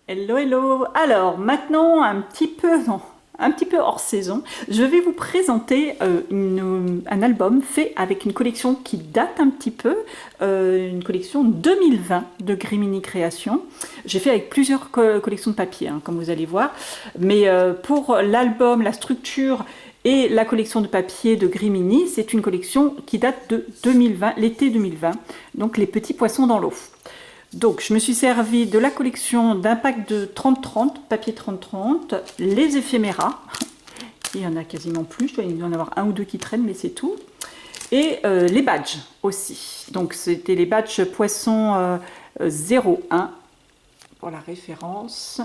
Hello, hello. Alors maintenant, un petit peu hors saison, je vais vous présenter un album fait avec une collection qui date un petit peu, une collection 2020 de Grimini Création. J'ai fait avec plusieurs collections de papier, hein, comme vous allez voir, mais pour l'album, la structure et la collection de papier de Grimini, c'est une collection qui date de 2020, l'été 2020, donc les petits poissons dans l'eau. Donc, je me suis servi de la collection d'un pack de 30-30, papier 30-30, les éphéméras, il y en a quasiment plus, il doit y en avoir un ou deux qui traînent, mais c'est tout, et les badges aussi. Donc, c'était les badges poisson 01 pour la référence,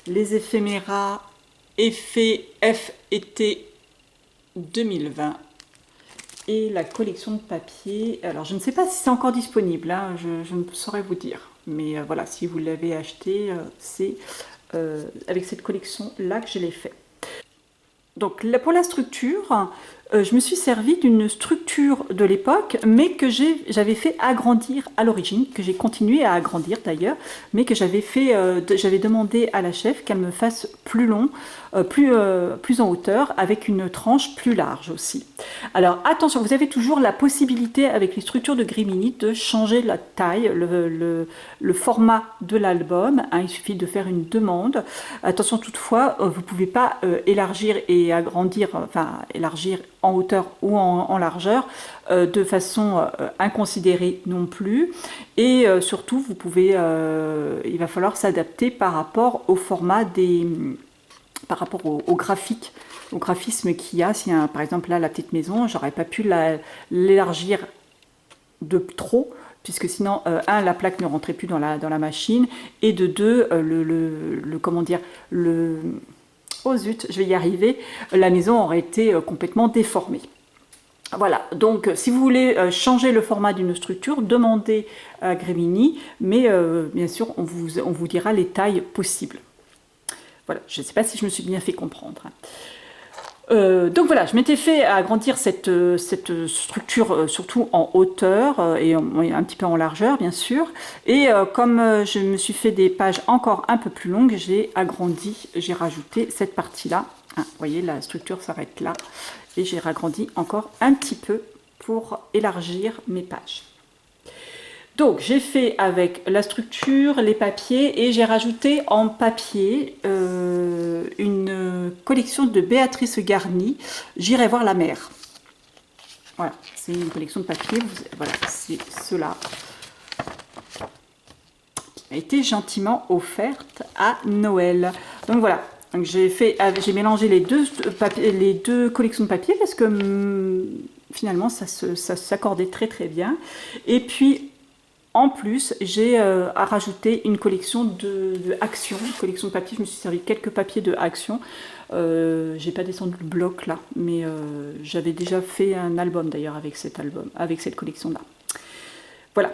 les éphéméras effet F et T 2020. Et la collection de papier, alors je ne sais pas si c'est encore disponible, hein, je ne saurais vous dire, mais voilà, si vous l'avez acheté, c'est avec cette collection là que je l'ai fait. Donc pour la structure, je me suis servi d'une structure de l'époque, mais que j'avais fait agrandir à l'origine, que j'ai continué à agrandir d'ailleurs, mais que j'avais demandé à la chef qu'elle me fasse plus long, plus en hauteur, avec une tranche plus large aussi. Alors attention, vous avez toujours la possibilité avec les structures de Grimini de changer la taille, le format de l'album, hein, il suffit de faire une demande. Attention toutefois, vous ne pouvez pas élargir et agrandir, enfin élargir en hauteur ou en largeur de façon inconsidérée non plus, et surtout vous pouvez, il va falloir s'adapter par rapport au format par rapport au graphique, au graphisme qu'il y a. Si par exemple là la petite maison, j'aurais pas pu l'élargir de trop, puisque sinon, la plaque ne rentrait plus dans la machine, et de deux, comment dire, oh zut, je vais y arriver, la maison aurait été complètement déformée. Voilà, donc si vous voulez changer le format d'une structure, demandez à Grimini, mais bien sûr, on vous dira les tailles possibles. Voilà, je ne sais pas si je me suis bien fait comprendre. Donc voilà, je m'étais fait agrandir cette structure surtout en hauteur et un petit peu en largeur bien sûr. Et comme je me suis fait des pages encore un peu plus longues, j'ai agrandi, j'ai rajouté cette partie-là. Hein, vous voyez, la structure s'arrête là. Et j'ai ragrandi encore un petit peu pour élargir mes pages. Donc j'ai fait avec la structure, les papiers, et j'ai rajouté en papier une collection de Béatrice Garny, J'irai voir la mer. Voilà, c'est une collection de papier, voilà, c'est cela. A été gentiment offerte à Noël. Donc voilà, donc j'ai mélangé les deux collections de papier parce que finalement ça s'accordait très très bien. Et puis en plus, j'ai rajouté une collection de Action, une collection de papier. Je me suis servi quelques papiers de Action. J'ai pas descendu le bloc là, mais j'avais déjà fait un album d'ailleurs avec cette collection-là. Voilà.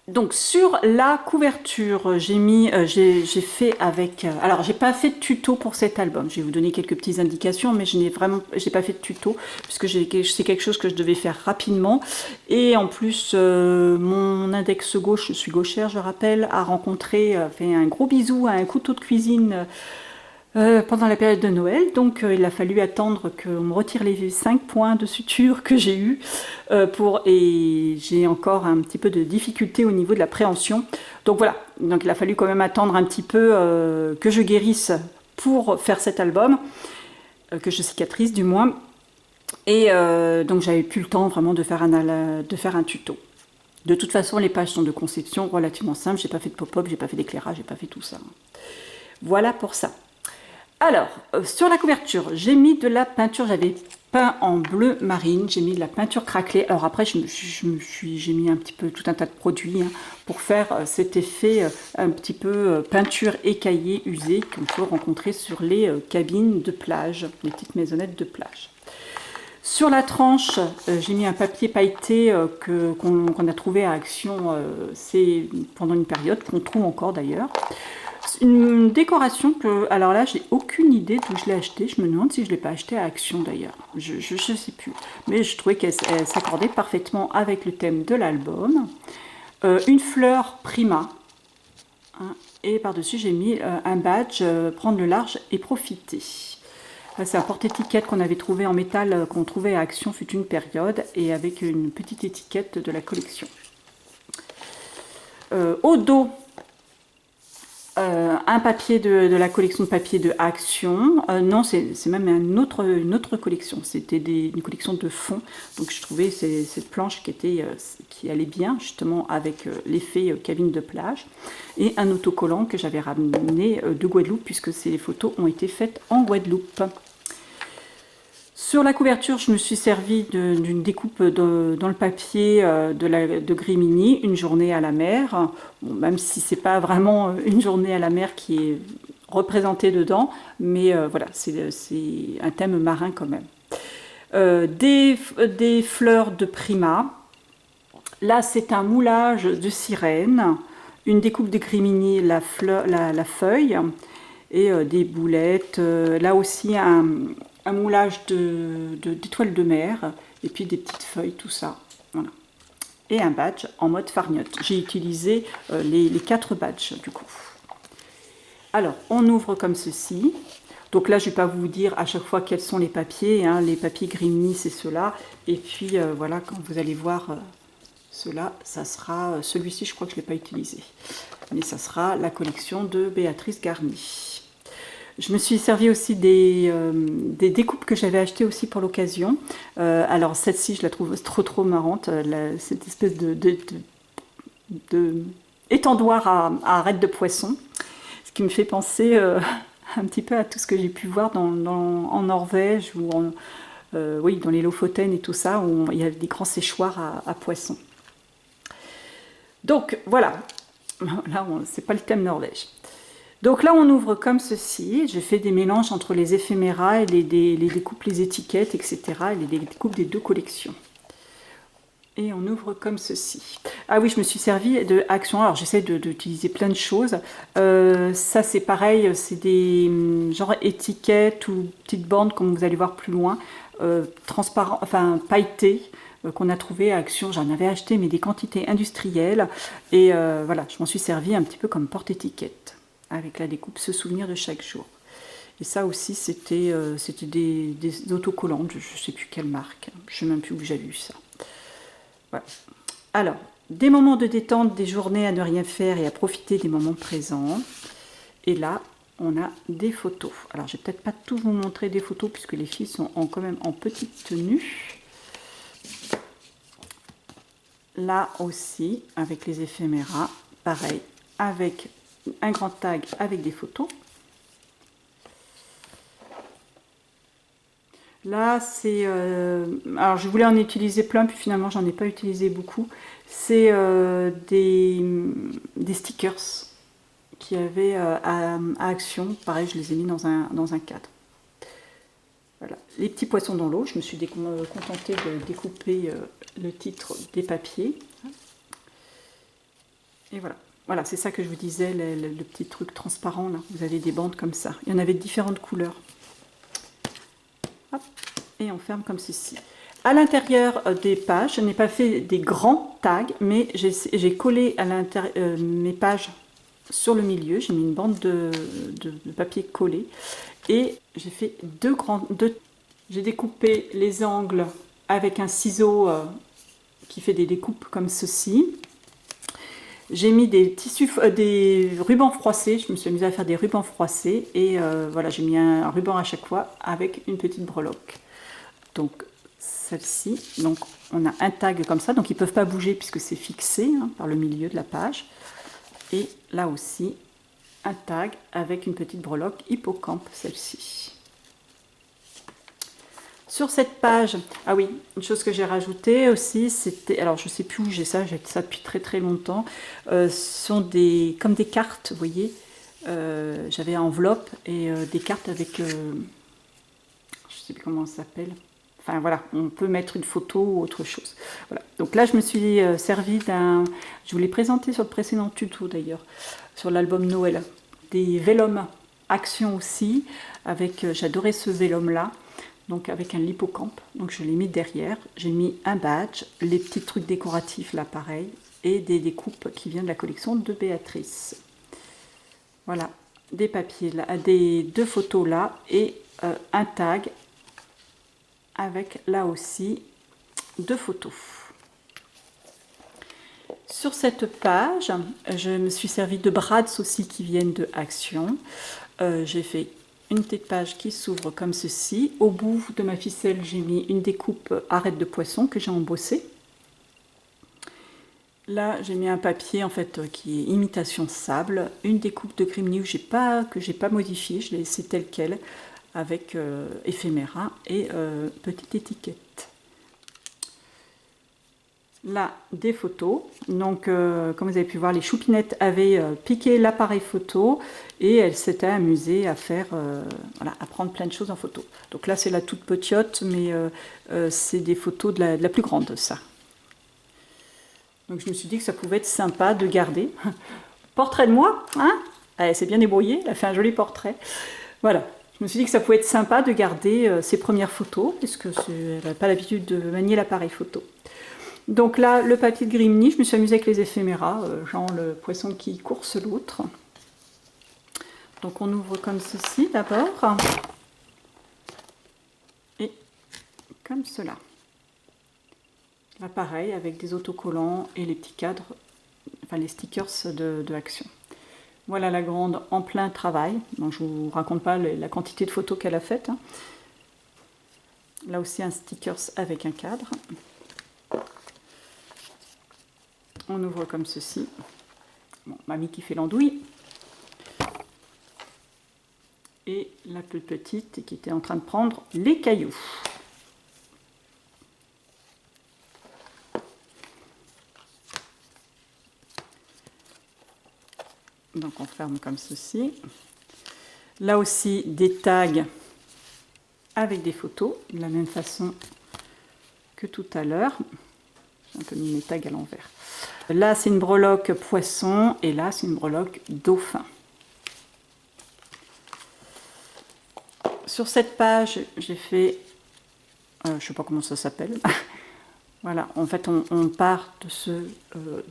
Donc sur la couverture, j'ai fait avec. Alors j'ai pas fait de tuto pour cet album. Je vais vous donner quelques petites indications, mais j'ai pas fait de tuto puisque c'est quelque chose que je devais faire rapidement. Et en plus, mon index gauche, je suis gauchère, je rappelle, a fait un gros bisou à un couteau de cuisine. Pendant la période de Noël, donc il a fallu attendre qu'on me retire les 5 points de suture que j'ai eu et j'ai encore un petit peu de difficulté au niveau de la préhension. Donc voilà, donc il a fallu quand même attendre un petit peu que je guérisse pour faire cet album, que je cicatrise du moins. Et donc j'avais plus le temps vraiment de faire un tuto. De toute façon, les pages sont de conception relativement simple. J'ai pas fait de pop-up, j'ai pas fait d'éclairage, j'ai pas fait tout ça. Voilà pour ça. Alors, sur la couverture, j'ai mis de la peinture, j'avais peint en bleu marine, j'ai mis de la peinture craquelée. Alors après, j'ai mis un petit peu tout un tas de produits hein, pour faire cet effet un petit peu peinture écaillée usée qu'on peut rencontrer sur les cabines de plage, les petites maisonnettes de plage. Sur la tranche, j'ai mis un papier pailleté qu'on a trouvé à Action c'est pendant une période, qu'on trouve encore d'ailleurs. Une décoration alors là, j'ai aucune idée d'où je l'ai acheté. Je me demande si je ne l'ai pas acheté à Action d'ailleurs. Je ne sais plus. Mais je trouvais qu'elle s'accordait parfaitement avec le thème de l'album. Une fleur Prima. hein. Et par-dessus, j'ai mis un badge, prendre le large et profiter. C'est un porte-étiquette qu'on avait trouvé en métal, qu'on trouvait à Action fut une période, et avec une petite étiquette de la collection. Au dos, un papier de la collection de papier de Action. Non, c'est même une autre collection. C'était une collection de fonds. Donc je trouvais cette planche qui allait bien justement avec l'effet cabine de plage. Et un autocollant que j'avais ramené de Guadeloupe, puisque ces photos ont été faites en Guadeloupe. Sur la couverture, je me suis servi d'une découpe dans le papier de Grimini, une journée à la mer. Bon, même si c'est pas vraiment une journée à la mer qui est représentée dedans, mais voilà, c'est un thème marin quand même. Des fleurs de Prima. Là, c'est un moulage de sirène, une découpe de Grimini, la feuille, et des boulettes. Là aussi, un moulage d'étoiles de mer, et puis des petites feuilles, tout ça. Voilà. Et un badge en mode farniente. J'ai utilisé les 4 badges du coup. Alors, on ouvre comme ceci. Donc là, je ne vais pas vous dire à chaque fois quels sont les papiers. Hein. Les papiers Grimini, c'est ceux-là. Et puis, voilà, quand vous allez voir ceux-là, ça sera... celui-ci, je crois que je ne l'ai pas utilisé. Mais ça sera la collection de Béatrice Garny. Je me suis servi aussi des découpes que j'avais achetées aussi pour l'occasion. Alors celle-ci, je la trouve trop marrante. Cette espèce de étendoir à arête de poisson. Ce qui me fait penser un petit peu à tout ce que j'ai pu voir en Norvège ou oui, dans les Lofoten et tout ça, où il y a des grands séchoirs à poissons. Donc voilà, là c'est pas le thème Norvège. Donc là on ouvre comme ceci, j'ai fait des mélanges entre les éphéméras et les découpes, les étiquettes, etc. et les découpes des 2 collections. Et on ouvre comme ceci. Ah oui, je me suis servi de Action, alors j'essaie d'utiliser plein de choses. Ça c'est pareil, c'est des genre étiquettes ou petites bandes comme vous allez voir plus loin, transparent, enfin pailletées, qu'on a trouvé à Action. J'en avais acheté mais des quantités industrielles. Et voilà, je m'en suis servi un petit peu comme porte-étiquette, avec la découpe Se souvenir de chaque jour. Et ça aussi, c'était des autocollants, je ne sais plus quelle marque, je ne sais même plus où j'avais eu ça. Voilà. Alors, des moments de détente, des journées à ne rien faire et à profiter des moments présents. Et là, on a des photos. Alors, je vais peut-être pas tout vous montrer des photos, puisque les filles sont quand même en petite tenue. Là aussi, avec les éphéméras, pareil, avec un grand tag avec des photos. Là, c'est... alors, je voulais en utiliser plein, puis finalement, j'en ai pas utilisé beaucoup. C'est des stickers qu'il y avait à Action. Pareil, je les ai mis dans un cadre. Voilà. Les petits poissons dans l'eau. Je me suis contentée de découper le titre des papiers. Et voilà. Voilà, c'est ça que je vous disais, le petit truc transparent, là. Vous avez des bandes comme ça. Il y en avait de différentes couleurs. Hop, et on ferme comme ceci. À l'intérieur des pages, je n'ai pas fait des grands tags, mais j'ai collé à l'intérieur mes pages sur le milieu. J'ai mis une bande de papier collé et j'ai fait j'ai découpé les angles avec un ciseau qui fait des découpes comme ceci. J'ai mis des rubans froissés. Je me suis amusée à faire des rubans froissés et voilà, j'ai mis un ruban à chaque fois avec une petite breloque. Donc celle-ci, donc on a un tag comme ça, donc ils ne peuvent pas bouger puisque c'est fixé hein, par le milieu de la page. Et là aussi, un tag avec une petite breloque hippocampe, celle-ci. Sur cette page, ah oui, une chose que j'ai rajoutée aussi, c'était, alors je ne sais plus où j'ai ça depuis très longtemps, ce sont comme des cartes, vous voyez, j'avais enveloppe et des cartes avec, je ne sais plus comment ça s'appelle, enfin voilà, on peut mettre une photo ou autre chose. Voilà. Donc là je me suis servi je vous l'ai présenté sur le précédent tuto d'ailleurs, sur l'album Noël, des vélums Action aussi, j'adorais ce vélum là. Donc avec un hippocampe, donc je l'ai mis derrière, j'ai mis un badge, les petits trucs décoratifs là pareil, et des découpes qui viennent de la collection de Béatrice. Voilà, des papiers là, des 2 photos là et un tag avec là aussi 2 photos. Sur cette page, je me suis servi de brads aussi qui viennent de Action. J'ai fait une petite page qui s'ouvre comme ceci. Au bout de ma ficelle, j'ai mis une découpe arête de poisson que j'ai embossée. Là, j'ai mis un papier en fait qui est imitation sable, une découpe de Grim New que j'ai pas modifié, je l'ai laissé tel quel avec éphéméra et petite étiquette. Là, des photos. Donc, comme vous avez pu voir, les choupinettes avaient piqué l'appareil photo et elles s'étaient amusées à faire, voilà, à prendre plein de choses en photo. Donc là, c'est la toute petite, mais c'est des photos de la plus grande, ça. Donc je me suis dit que ça pouvait être sympa de garder. Portrait de moi, hein? Elle s'est bien débrouillée, elle a fait un joli portrait. Voilà, je me suis dit que ça pouvait être sympa de garder ses premières photos, puisque elle n'a pas l'habitude de manier l'appareil photo. Donc là, le papier de Grimny, je me suis amusée avec les éphéméras, genre le poisson qui course l'autre. Donc on ouvre comme ceci d'abord, et comme cela. Là pareil, avec des autocollants et les petits cadres, enfin les stickers de Action. Voilà la grande en plein travail. Donc, je ne vous raconte pas la quantité de photos qu'elle a faites. Hein. Là aussi un stickers avec un cadre. On ouvre comme ceci. Bon, mamie qui fait l'andouille. Et la plus petite qui était en train de prendre les cailloux. Donc on ferme comme ceci. Là aussi des tags avec des photos, de la même façon que tout à l'heure. J'ai un peu mis mes tags à l'envers. Là c'est une breloque poisson et là c'est une breloque dauphin. Sur cette page j'ai fait, je ne sais pas comment ça s'appelle. Voilà, en fait on part de ce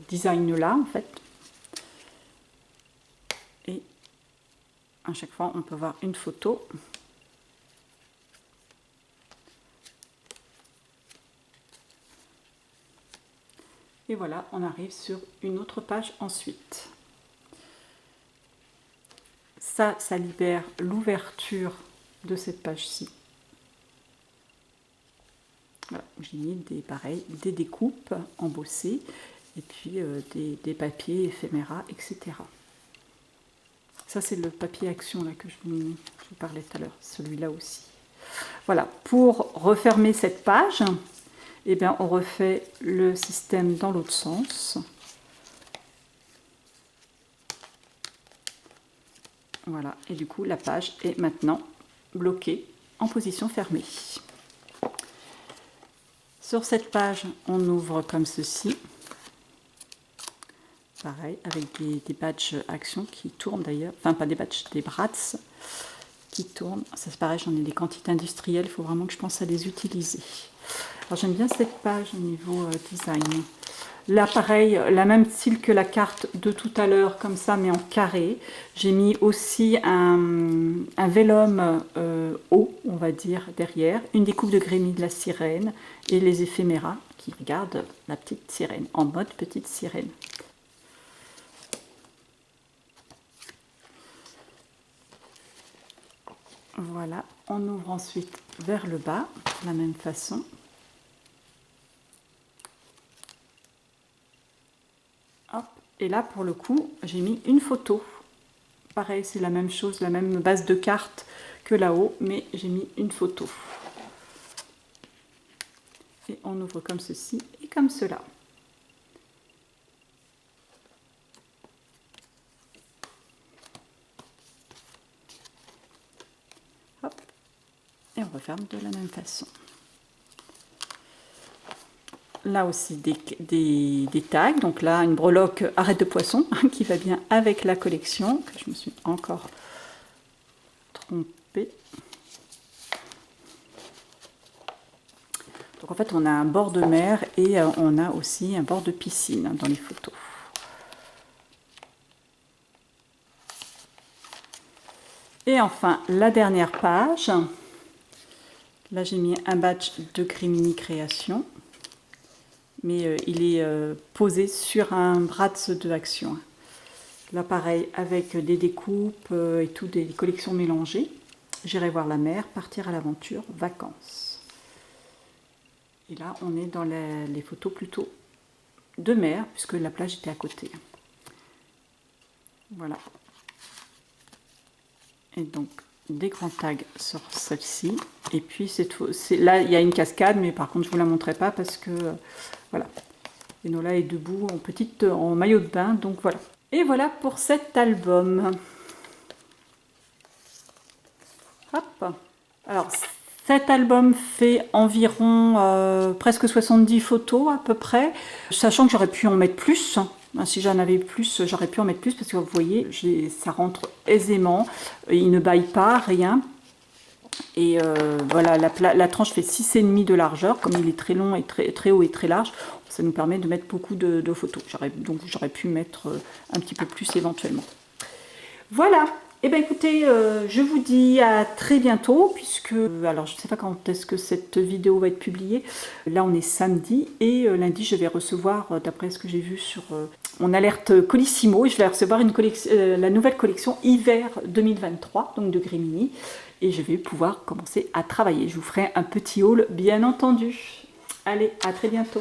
design là en fait. Et à chaque fois on peut voir une photo. Et voilà, on arrive sur une autre page ensuite. Ça libère l'ouverture de cette page-ci. Voilà, j'ai mis des découpes embossées et puis des papiers éphéméras, etc. Ça, c'est le papier Action là, que je vous parlais tout à l'heure, celui-là aussi. Voilà, pour refermer cette page, eh bien, on refait le système dans l'autre sens. Voilà, et du coup, la page est maintenant bloquée en position fermée. Sur cette page, on ouvre comme ceci. Pareil, avec des badges Action qui tournent d'ailleurs. Enfin, pas des badges, des brads qui tournent. Ça c'est pareil, j'en ai des quantités industrielles. Il faut vraiment que je pense à les utiliser. Alors j'aime bien cette page au niveau design. Là, pareil, la même style que la carte de tout à l'heure, comme ça, mais en carré. J'ai mis aussi un vellum haut, on va dire, derrière. Une découpe de grémie de la sirène et les éphéméras qui regardent la petite sirène, en mode petite sirène. Voilà, on ouvre ensuite vers le bas, de la même façon. Hop. Et là, pour le coup, j'ai mis une photo. Pareil, c'est la même chose, la même base de carte que là-haut, mais j'ai mis une photo. Et on ouvre comme ceci et comme cela. Hop. Et on referme de la même façon. Là aussi des tags, donc là une breloque arête de poisson qui va bien avec la collection, que je me suis encore trompée. Donc en fait on a un bord de mer et on a aussi un bord de piscine dans les photos. Et enfin, la dernière page. Là, j'ai mis un badge de Grimini Création. Mais il est posé sur un Bratz de Action. Là, pareil, avec des découpes et tout, des collections mélangées. J'irai voir la mer, partir à l'aventure, vacances. Et là, on est dans les photos plutôt de mer, puisque la plage était à côté. Voilà. Et donc, des grands tags sur celle-ci. Et puis, là, il y a une cascade, mais par contre, je ne vous la montrerai pas parce que, voilà. Enola est debout en maillot de bain, donc voilà. Et voilà pour cet album. Hop. Alors, cet album fait environ presque 70 photos à peu près, sachant que j'aurais pu en mettre plus. Si j'en avais plus, j'aurais pu en mettre plus parce que vous voyez, ça rentre aisément. Il ne baille pas, rien. Et voilà, la tranche fait 6,5 de largeur, comme il est très long et très haut et très large. Ça nous permet de mettre beaucoup de photos. Donc j'aurais pu mettre un petit peu plus éventuellement. Voilà. Eh bien écoutez, je vous dis à très bientôt, puisque, alors je ne sais pas quand est-ce que cette vidéo va être publiée. Là on est samedi, et lundi je vais recevoir, d'après ce que j'ai vu sur mon alerte Colissimo, je vais recevoir la nouvelle collection hiver 2023, donc de Grimini, et je vais pouvoir commencer à travailler. Je vous ferai un petit haul bien entendu. Allez, à très bientôt.